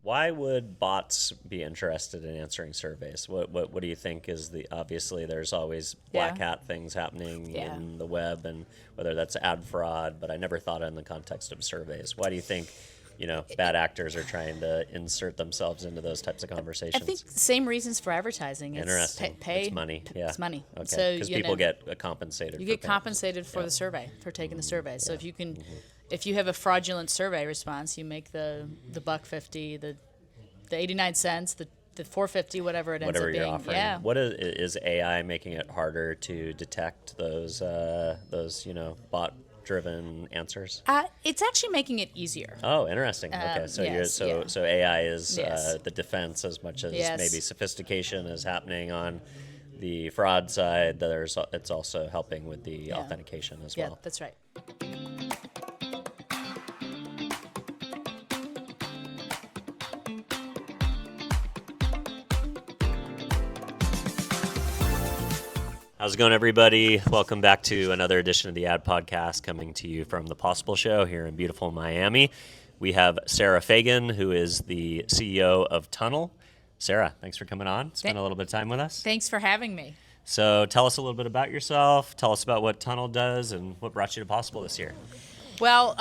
Why would bots be interested in answering surveys? What do you think is obviously there's always black hat things happening in the web, and whether that's ad fraud, but I never thought in the context of surveys. Why do you think, bad actors are trying to insert themselves into those types of conversations? I think same reasons for advertising. Interesting. It's money. Yeah. It's money. Okay. So because people get compensated. You get compensated for the survey, for taking the survey. So if you can, if you have a fraudulent survey response, you make the $1.50, the 89 cents, the $4.50, whatever it ends up being. You're offering. Yeah. What is AI making it harder to detect those bot-driven answers? It's actually making it easier. Oh, interesting. Okay, so AI is the defense as much as maybe sophistication is happening on the fraud side. It's also helping with the authentication as well. Yeah, that's right. How's it going, everybody? Welcome back to another edition of the Ad Podcast, coming to you from the Possible Show here in beautiful Miami. We have Sara Fagen, who is the CEO of Tunnl. Sara, thanks for coming on. Spend a little bit of time with us. Thanks for having me. So tell us a little bit about yourself. Tell us about what Tunnl does and what brought you to Possible this year. Well,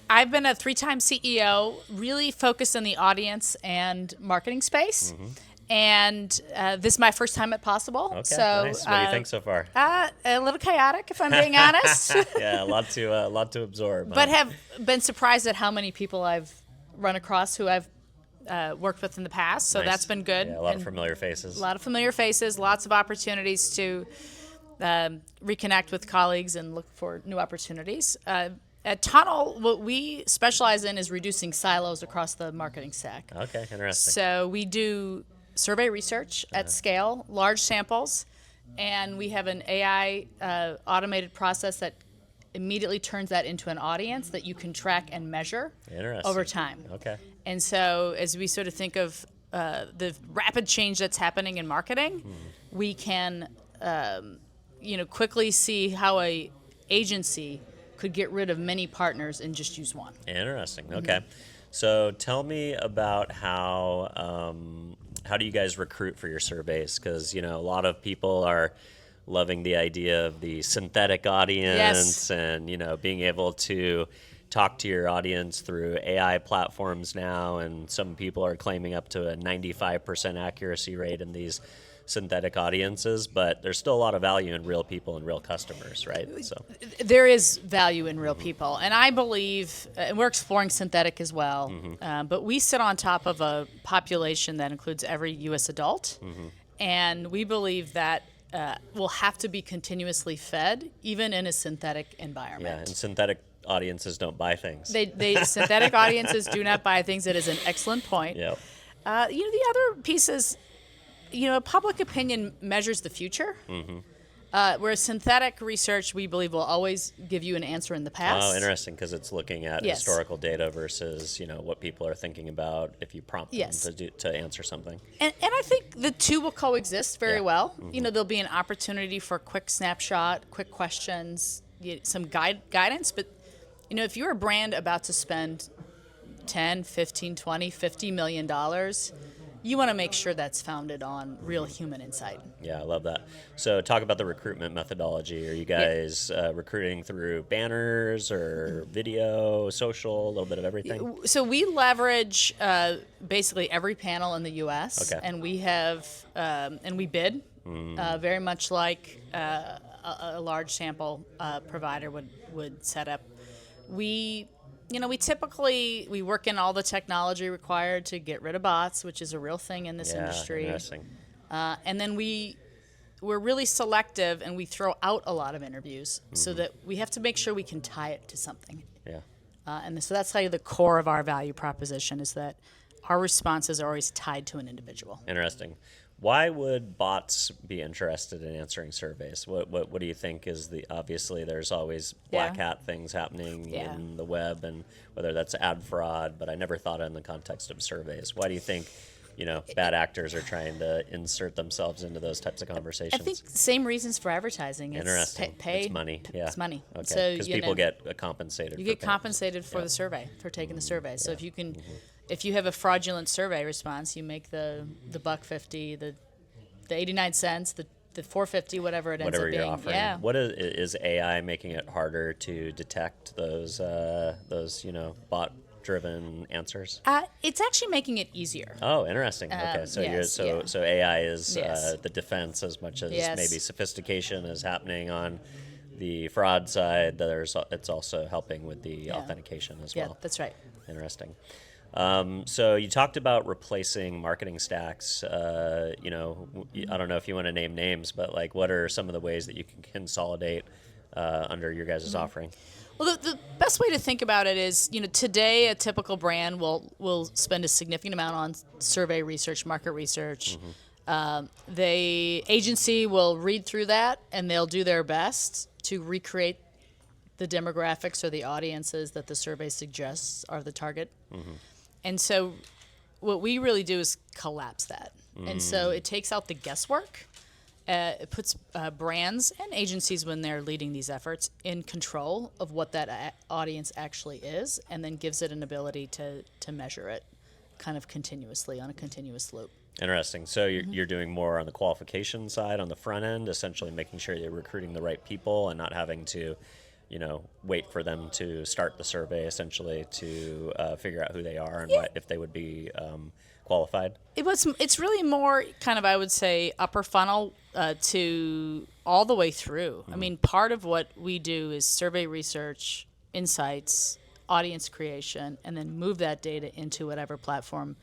I've been a 3-time CEO, really focused on the audience and marketing space. Mm-hmm. And this is my first time at Possible. Okay, so, nice. What do you think so far? A little chaotic, if I'm being honest. Yeah, a lot to absorb. But have been surprised at how many people I've run across who I've worked with in the past. So that's been good. Yeah, a lot of familiar faces. A lot of familiar faces, lots of opportunities to reconnect with colleagues and look for new opportunities. At Tunnl, what we specialize in is reducing silos across the marketing stack. Okay, interesting. So we do survey research at scale, large samples, and we have an AI automated process that immediately turns that into an audience that you can track and measure over time. Okay. And so as we sort of think of the rapid change that's happening in marketing, we can quickly see how a agency could get rid of many partners and just use one. Interesting. Okay. So tell me about how do you guys recruit for your surveys? Because, a lot of people are loving the idea of the synthetic audience and, being able to talk to your audience through AI platforms now. And some people are claiming up to a 95% accuracy rate in these synthetic audiences, but there's still a lot of value in real people and real customers, right? So there is value in real people, and I believe, and we're exploring synthetic as well, but we sit on top of a population that includes every U.S. adult, and we believe that will have to be continuously fed, even in a synthetic environment. Yeah, and synthetic audiences don't buy things. They synthetic audiences do not buy things. That is an excellent point. Yep. The other piece is, public opinion measures the future, whereas synthetic research, we believe, will always give you an answer in the past. Oh, interesting, because it's looking at historical data versus, what people are thinking about if you prompt them to answer something. And I think the two will coexist very well. There'll be an opportunity for a quick snapshot, quick questions, some guidance. But, if you're a brand about to spend 10, 15, 20, $50 million, you want to make sure that's founded on real human insight. Yeah, I love that. So talk about the recruitment methodology. Are you guys recruiting through banners or video, social, a little bit of everything? So we leverage basically every panel in the U.S. And we have, and we bid very much like a large sample provider would set up. We typically work in all the technology required to get rid of bots, which is a real thing in this industry. Interesting. And then we're really selective, and we throw out a lot of interviews so that we have to make sure we can tie it to something. Yeah. And so that's the core of our value proposition, is that our responses are always tied to an individual. Interesting. Why would bots be interested in answering surveys? What do you think is obviously there's always black hat things happening in the web, and whether that's ad fraud, but I never thought in the context of surveys. Why do you think, bad actors are trying to insert themselves into those types of conversations? I think same reasons for advertising. Interesting. It's money. Yeah. It's money. Okay. Because people get compensated. You get compensated for the survey, for taking the survey. So if you can, if you have a fraudulent survey response, you make the $1.50, the 89 cents, the $4.50, whatever it ends Whatever up you're being. offering. Yeah. What is AI making it harder to detect those bot-driven answers? It's actually making it easier. Oh, interesting. Okay, so yes, yeah. so AI is Yes. the defense as much as Yes. maybe sophistication is happening on the fraud side. It's also helping with the authentication as Yeah, well. that's right. Interesting. So you talked about replacing marketing stacks. I don't know if you want to name names, but like, what are some of the ways that you can consolidate under your guys' offering? Well, the best way to think about it is, today a typical brand will spend a significant amount on survey research, market research. The agency will read through that and they'll do their best to recreate the demographics or the audiences that the survey suggests are the target. And so what we really do is collapse that. And so it takes out the guesswork. It puts brands and agencies, when they're leading these efforts, in control of what that audience actually is, and then gives it an ability to measure it kind of continuously on a continuous loop. Interesting. So you're doing more on the qualification side on the front end, essentially making sure you're recruiting the right people and not having to, wait for them to start the survey, essentially to figure out who they are and if they would be qualified. It's really more kind of, I would say, upper funnel to all the way through. I mean, part of what we do is survey research, insights, audience creation, and then move that data into whatever platform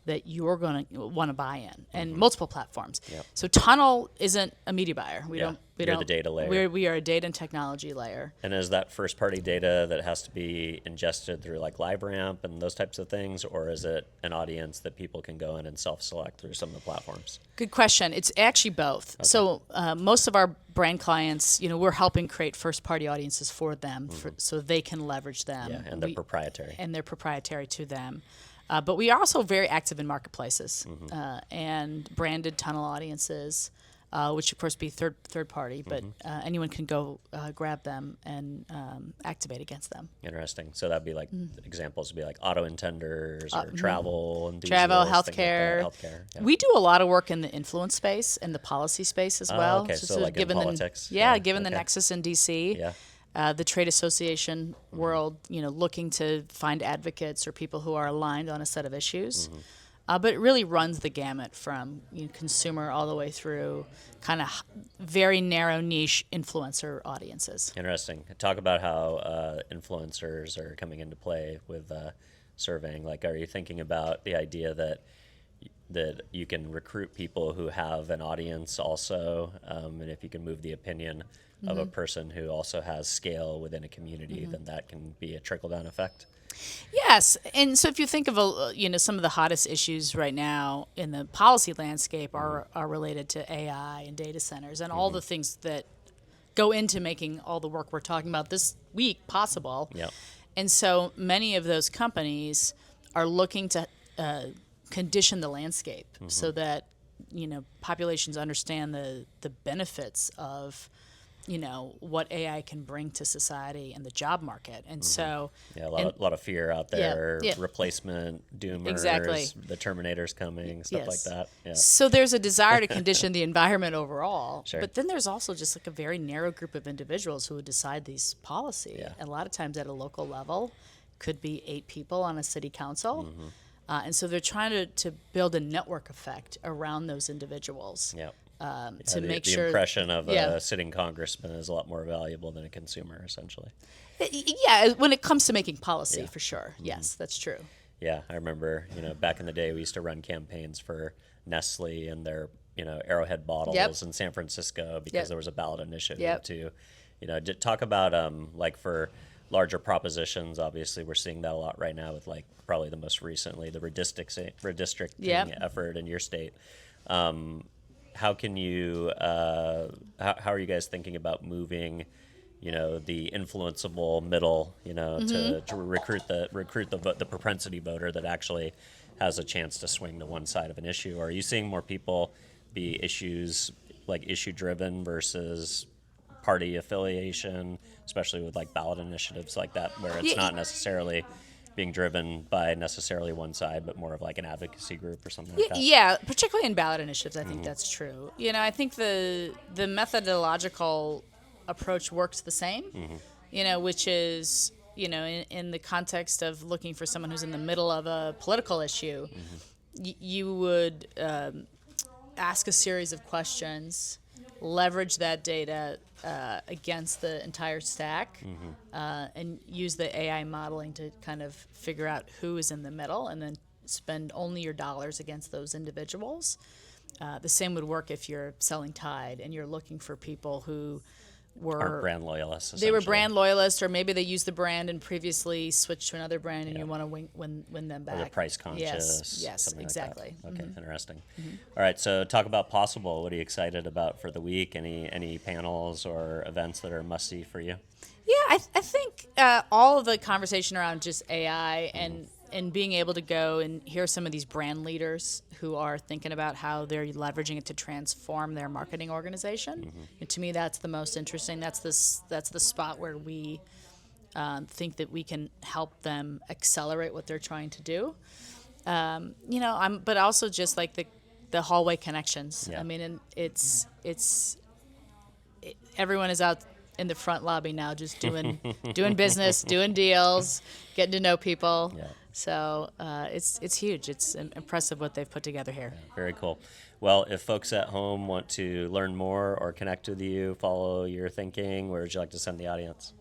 that you're going to want to buy in, and multiple platforms. Yep. So Tunnl isn't a media buyer. You're the data layer. We are a data and technology layer. And is that first party data that has to be ingested through like LiveRamp and those types of things, or is it an audience that people can go in and self-select through some of the platforms? Good question. It's actually both. Okay. So most of our brand clients, we're helping create first party audiences for them so they can leverage them. Yeah, and they're proprietary. And they're proprietary to them. But we are also very active in marketplaces and branded Tunnl audiences, which of course be third party, but anyone can go grab them and activate against them. Interesting. So that'd be like examples would be like auto intenders or travel and healthcare. Like healthcare. Yeah. We do a lot of work in the influence space and the policy space as well. Okay, so like given in politics. Given the nexus in DC. Yeah. The trade association world, looking to find advocates or people who are aligned on a set of issues. But it really runs the gamut from consumer all the way through kind of very narrow niche influencer audiences. Interesting. Talk about how influencers are coming into play with surveying. Like, are you thinking about the idea that you can recruit people who have an audience also, and if you can move the opinion of a person who also has scale within a community, then that can be a trickle-down effect? Yes, and so if you think of some of the hottest issues right now in the policy landscape are related to AI and data centers and all the things that go into making all the work we're talking about this week possible. Yep. And so many of those companies are looking to condition the landscape so that populations understand the benefits of what AI can bring to society and the job market. And so a lot of fear out there, Yeah. replacement, doomers, Exactly. the Terminator's coming, stuff like that. Yeah. So there's a desire to condition the environment overall, Sure. but then there's also just like a very narrow group of individuals who would decide these policy. Yeah. A lot of times at a local level, could be 8 people on a city council. And so they're trying to build a network effect around those individuals. Yeah. To make sure the impression of a sitting congressman is a lot more valuable than a consumer, essentially. Yeah, when it comes to making policy, for sure. Yes, that's true. Yeah, I remember, back in the day, we used to run campaigns for Nestle and their, Arrowhead bottles in San Francisco because there was a ballot initiative to talk about, like for larger propositions. Obviously, we're seeing that a lot right now with like probably the most recently, the redistricting effort in your state. How can you? How are you guys thinking about moving, the influenceable middle, to recruit the propensity voter that actually has a chance to swing to one side of an issue? Or are you seeing more people be issue driven versus party affiliation, especially with like ballot initiatives like that, where it's not necessarily being driven by necessarily one side, but more of like an advocacy group or something like that. Yeah, particularly in ballot initiatives, I think that's true. I think the methodological approach works the same. Which is in the context of looking for someone who's in the middle of a political issue, you would ask a series of questions, leverage that data against the entire stack, and use the AI modeling to kind of figure out who is in the middle, and then spend only your dollars against those individuals. The same would work if you're selling Tide and you're looking for people who Aren't brand loyalists. They were brand loyalists, or maybe they used the brand and previously switched to another brand, and you want to win them back. Or they're price conscious. Yes, exactly. Like that. Okay, interesting. All right, so talk about Possible. What are you excited about for the week? Any panels or events that are must see for you? Yeah, I think all of the conversation around just AI and being able to go and hear some of these brand leaders who are thinking about how they're leveraging it to transform their marketing organization. And to me, that's the most interesting. That's the spot where we think that we can help them accelerate what they're trying to do. But also just like the hallway connections. Yeah. I mean, and everyone is out in the front lobby now, just doing business, doing deals, getting to know people. Yeah. So it's huge. It's impressive what they've put together here. Yeah, very cool. Well, if folks at home want to learn more or connect with you, follow your thinking, where would you like to send the audience?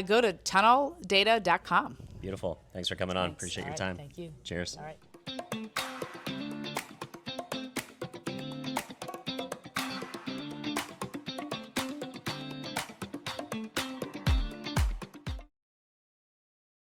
Go to tunnldata.com. Beautiful. Thanks for coming on. Thanks. Appreciate All your right, time. Thank you. Cheers. All right.